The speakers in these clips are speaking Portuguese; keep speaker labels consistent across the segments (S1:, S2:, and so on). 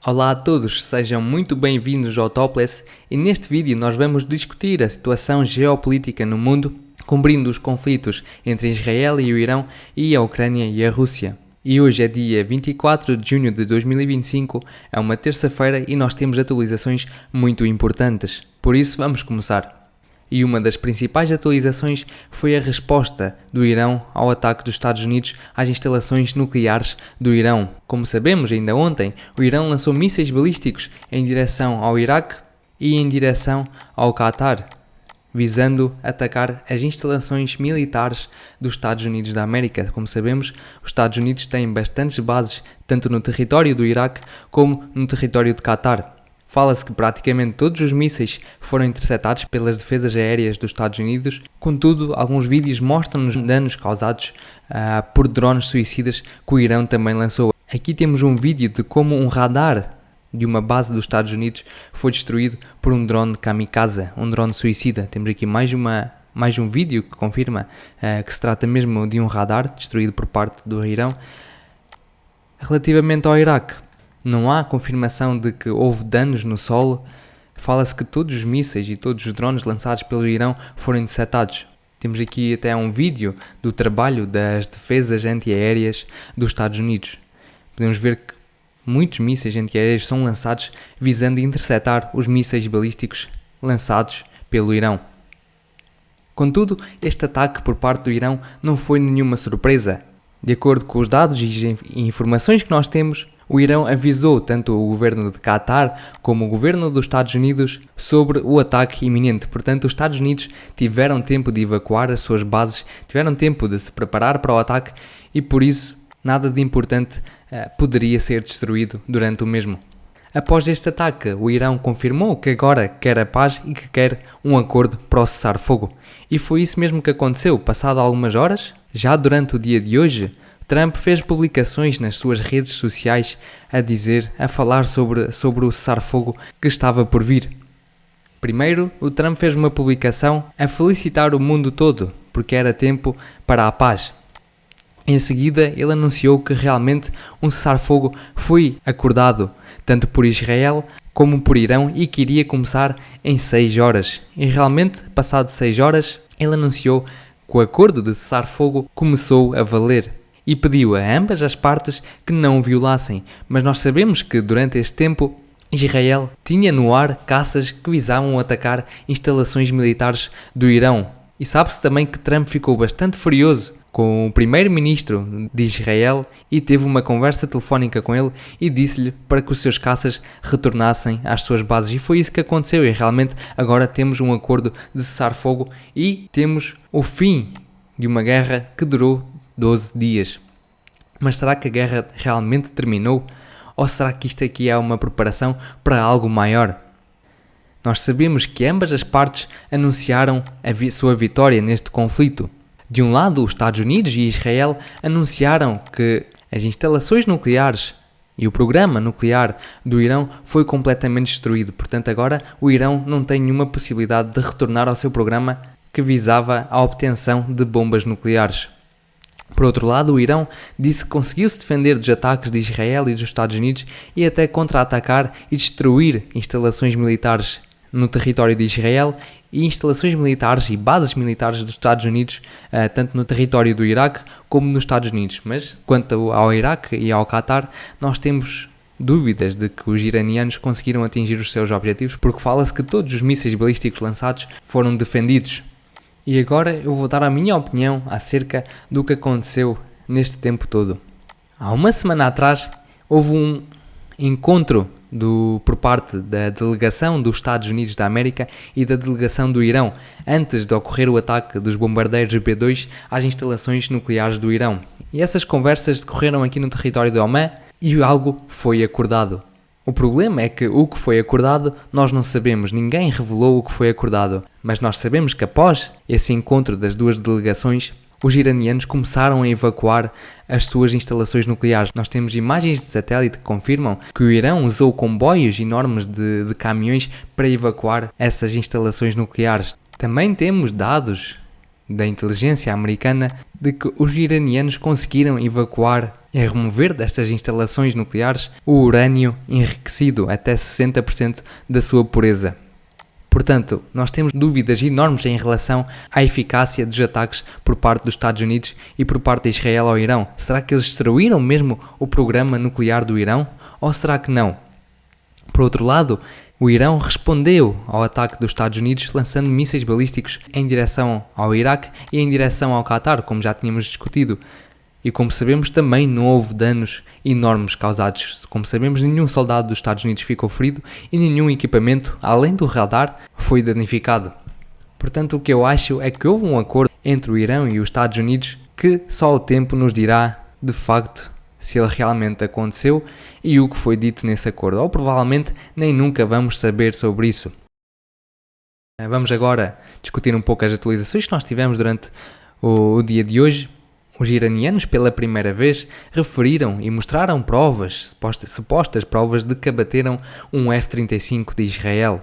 S1: Olá a todos, sejam muito bem-vindos ao Topless e neste vídeo nós vamos discutir a situação geopolítica no mundo, cobrindo os conflitos entre Israel e o Irão e a Ucrânia e a Rússia. E hoje é dia 24 de junho de 2025, é uma terça-feira e nós temos atualizações muito importantes. Por isso vamos começar. E uma das principais atualizações foi a resposta do Irão ao ataque dos Estados Unidos às instalações nucleares do Irão. Como sabemos, ainda ontem, o Irão lançou mísseis balísticos em direção ao Iraque e em direção ao Qatar, visando atacar as instalações militares dos Estados Unidos da América. Como sabemos, os Estados Unidos têm bastantes bases tanto no território do Iraque como no território de Qatar. Fala-se que praticamente todos os mísseis foram interceptados pelas defesas aéreas dos Estados Unidos, contudo, alguns vídeos mostram-nos danos causados por drones suicidas que o Irão também lançou. Aqui temos um vídeo de como um radar de uma base dos Estados Unidos foi destruído por um drone kamikaze, um drone suicida. Temos aqui mais um vídeo que confirma que se trata mesmo de um radar destruído por parte do Irão. Relativamente ao Iraque, não há confirmação de que houve danos no solo. Fala-se que todos os mísseis e todos os drones lançados pelo Irão foram interceptados. Temos aqui até um vídeo do trabalho das defesas antiaéreas dos Estados Unidos. Podemos ver que muitos mísseis antiaéreos são lançados visando interceptar os mísseis balísticos lançados pelo Irão. Contudo, este ataque por parte do Irão não foi nenhuma surpresa. De acordo com os dados e informações que nós temos, o Irão avisou tanto o governo de Qatar como o governo dos Estados Unidos sobre o ataque iminente. Portanto, os Estados Unidos tiveram tempo de evacuar as suas bases, tiveram tempo de se preparar para o ataque e, por isso, nada de importante poderia ser destruído durante o mesmo. Após este ataque, o Irão confirmou que agora quer a paz e que quer um acordo para o cessar-fogo. E foi isso mesmo que aconteceu. Passado algumas horas, já durante o dia de hoje, Trump fez publicações nas suas redes sociais a falar sobre o cessar-fogo que estava por vir. Primeiro, o Trump fez uma publicação a felicitar o mundo todo, porque era tempo para a paz. Em seguida, ele anunciou que realmente um cessar-fogo foi acordado, tanto por Israel como por Irão, e que iria começar em 6 horas. E realmente, passado 6 horas, ele anunciou que o acordo de cessar-fogo começou a valer. E pediu a ambas as partes que não o violassem, mas nós sabemos que durante este tempo Israel tinha no ar caças que visavam atacar instalações militares do Irão. E sabe-se também que Trump ficou bastante furioso com o primeiro-ministro de Israel e teve uma conversa telefónica com ele e disse-lhe para que os seus caças retornassem às suas bases. E foi isso que aconteceu e realmente agora temos um acordo de cessar-fogo e temos o fim de uma guerra que durou 12 dias. Mas será que a guerra realmente terminou? Ou será que isto aqui é uma preparação para algo maior? Nós sabemos que ambas as partes anunciaram a sua vitória neste conflito. De um lado, os Estados Unidos e Israel anunciaram que as instalações nucleares e o programa nuclear do Irão foi completamente destruído. Portanto, agora o Irão não tem nenhuma possibilidade de retornar ao seu programa que visava a obtenção de bombas nucleares. Por outro lado, o Irão disse que conseguiu se defender dos ataques de Israel e dos Estados Unidos e até contra-atacar e destruir instalações militares no território de Israel e instalações militares e bases militares dos Estados Unidos, tanto no território do Iraque como nos Estados Unidos. Mas quanto ao Iraque e ao Qatar, nós temos dúvidas de que os iranianos conseguiram atingir os seus objetivos, porque fala-se que todos os mísseis balísticos lançados foram defendidos. E agora eu vou dar a minha opinião acerca do que aconteceu neste tempo todo. Há uma semana atrás houve um encontro por parte da delegação dos Estados Unidos da América e da delegação do Irão, antes de ocorrer o ataque dos bombardeiros B-2 às instalações nucleares do Irão. E essas conversas decorreram aqui no território de Omã e algo foi acordado. O problema é que o que foi acordado nós não sabemos, ninguém revelou o que foi acordado, mas nós sabemos que após esse encontro das duas delegações, os iranianos começaram a evacuar as suas instalações nucleares. Nós temos imagens de satélite que confirmam que o Irão usou comboios enormes de caminhões para evacuar essas instalações nucleares. Também temos dados da inteligência americana de que os iranianos conseguiram evacuar e remover destas instalações nucleares o urânio enriquecido até 60% da sua pureza. Portanto, nós temos dúvidas enormes em relação à eficácia dos ataques por parte dos Estados Unidos e por parte de Israel ao Irão. Será que eles destruíram mesmo o programa nuclear do Irão? Ou será que não? Por outro lado, o Irão respondeu ao ataque dos Estados Unidos lançando mísseis balísticos em direção ao Iraque e em direção ao Qatar, como já tínhamos discutido. E como sabemos, também não houve danos enormes causados. Como sabemos, nenhum soldado dos Estados Unidos ficou ferido e nenhum equipamento, além do radar, foi danificado. Portanto, o que eu acho é que houve um acordo entre o Irão e os Estados Unidos que só o tempo nos dirá, de facto, se ele realmente aconteceu e o que foi dito nesse acordo. Ou provavelmente nem nunca vamos saber sobre isso. Vamos agora discutir um pouco as atualizações que nós tivemos durante o dia de hoje. Os iranianos, pela primeira vez, referiram e mostraram provas, supostas provas de que abateram um F-35 de Israel.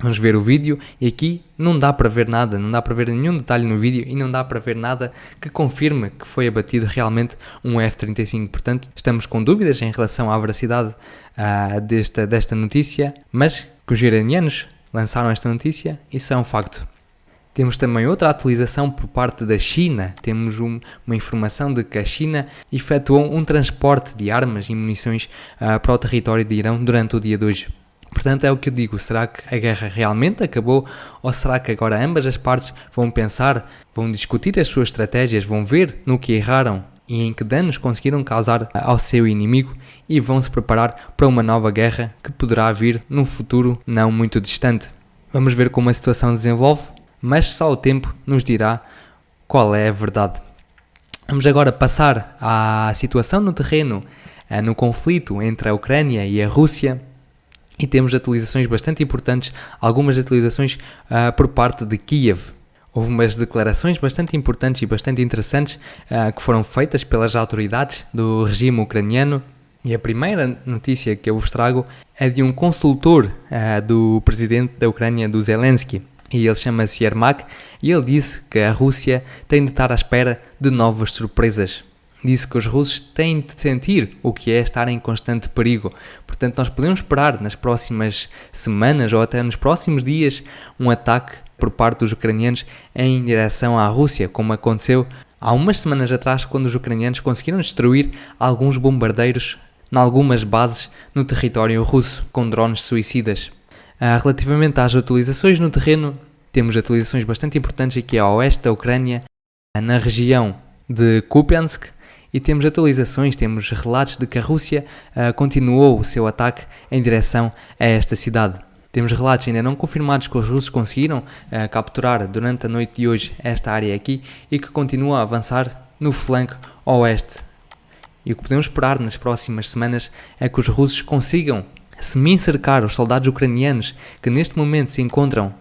S1: Vamos ver o vídeo e aqui não dá para ver nada, não dá para ver nenhum detalhe no vídeo e não dá para ver nada que confirme que foi abatido realmente um F-35. Portanto, estamos com dúvidas em relação à veracidade desta notícia, mas que os iranianos lançaram esta notícia, isso é um facto. Temos também outra atualização por parte da China. Temos uma informação de que a China efetuou um transporte de armas e munições para o território de Irão durante o dia de hoje. Portanto, é o que eu digo, será que a guerra realmente acabou ou será que agora ambas as partes vão pensar, vão discutir as suas estratégias, vão ver no que erraram e em que danos conseguiram causar ao seu inimigo e vão se preparar para uma nova guerra que poderá vir num futuro não muito distante. Vamos ver como a situação se desenvolve, mas só o tempo nos dirá qual é a verdade. Vamos agora passar à situação no terreno, no conflito entre a Ucrânia e a Rússia, e temos atualizações bastante importantes, algumas atualizações por parte de Kiev. Houve umas declarações bastante importantes e bastante interessantes que foram feitas pelas autoridades do regime ucraniano. E a primeira notícia que eu vos trago é de um consultor do presidente da Ucrânia, do Zelensky. E ele chama-se Yermak, e ele disse que a Rússia tem de estar à espera de novas surpresas. Disse que os russos têm de sentir o que é estar em constante perigo. Portanto, nós podemos esperar nas próximas semanas ou até nos próximos dias um ataque por parte dos ucranianos em direção à Rússia, como aconteceu há umas semanas atrás, quando os ucranianos conseguiram destruir alguns bombardeiros em algumas bases no território russo, com drones suicidas. Relativamente às atualizações no terreno, temos atualizações bastante importantes aqui a oeste da Ucrânia, na região de Kupiansk, e temos atualizações, temos relatos de que a Rússia continuou o seu ataque em direção a esta cidade. Temos relatos ainda não confirmados que os russos conseguiram capturar durante a noite de hoje esta área aqui e que continua a avançar no flanco oeste. E o que podemos esperar nas próximas semanas é que os russos consigam semi-cercar os soldados ucranianos que neste momento se encontram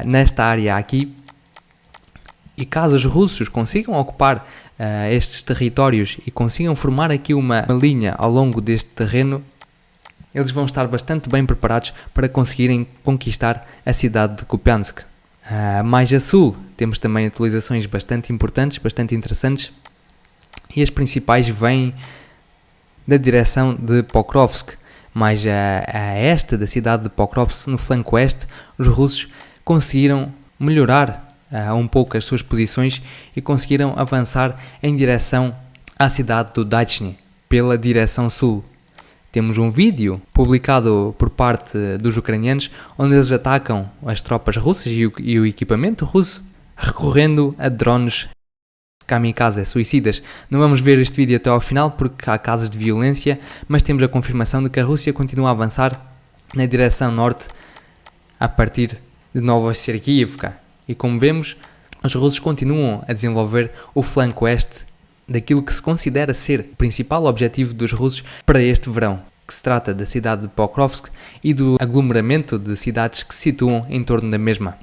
S1: nesta área aqui, e caso os russos consigam ocupar estes territórios e consigam formar aqui uma linha ao longo deste terreno, eles vão estar bastante bem preparados para conseguirem conquistar a cidade de Kupiansk. Mais a sul temos também atualizações bastante importantes, bastante interessantes, e as principais vêm da direção de Pokrovsk. Mais a este da cidade de Pokrovsk, no flanco oeste, os russos conseguiram melhorar um pouco as suas posições e conseguiram avançar em direção à cidade do Dachny, pela direção sul. Temos um vídeo publicado por parte dos ucranianos onde eles atacam as tropas russas e o equipamento russo recorrendo a drones kamikaze, suicidas. Não vamos ver este vídeo até ao final porque há casos de violência, mas temos a confirmação de que a Rússia continua a avançar na direção norte a partir de Novosibirsk. E como vemos, os russos continuam a desenvolver o flanco oeste daquilo que se considera ser o principal objetivo dos russos para este verão, que se trata da cidade de Pokrovsk e do aglomeramento de cidades que se situam em torno da mesma.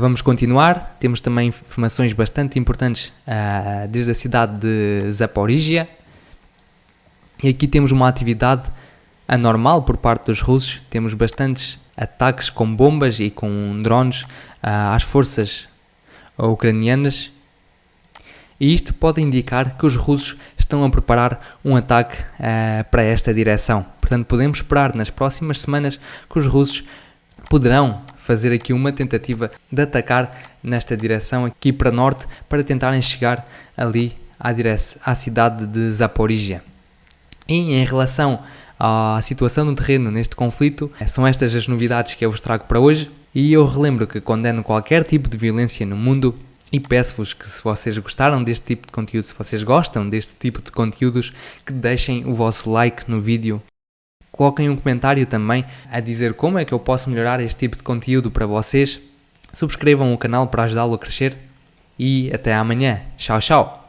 S1: Vamos continuar, temos também informações bastante importantes desde a cidade de Zaporizhia, e aqui temos uma atividade anormal por parte dos russos. Temos bastantes ataques com bombas e com drones às forças ucranianas. E isto pode indicar que os russos estão a preparar um ataque para esta direção. Portanto, podemos esperar nas próximas semanas que os russos poderão fazer aqui uma tentativa de atacar nesta direção aqui para norte para tentarem chegar ali à cidade de Zaporizhia. E em relação à situação no terreno neste conflito, são estas as novidades que eu vos trago para hoje. E eu relembro que condeno qualquer tipo de violência no mundo e peço-vos que, se vocês gostaram deste tipo de conteúdo, se vocês gostam deste tipo de conteúdos, que deixem o vosso like no vídeo. Coloquem um comentário também a dizer como é que eu posso melhorar este tipo de conteúdo para vocês. Subscrevam o canal para ajudá-lo a crescer. E até amanhã. Tchau, tchau!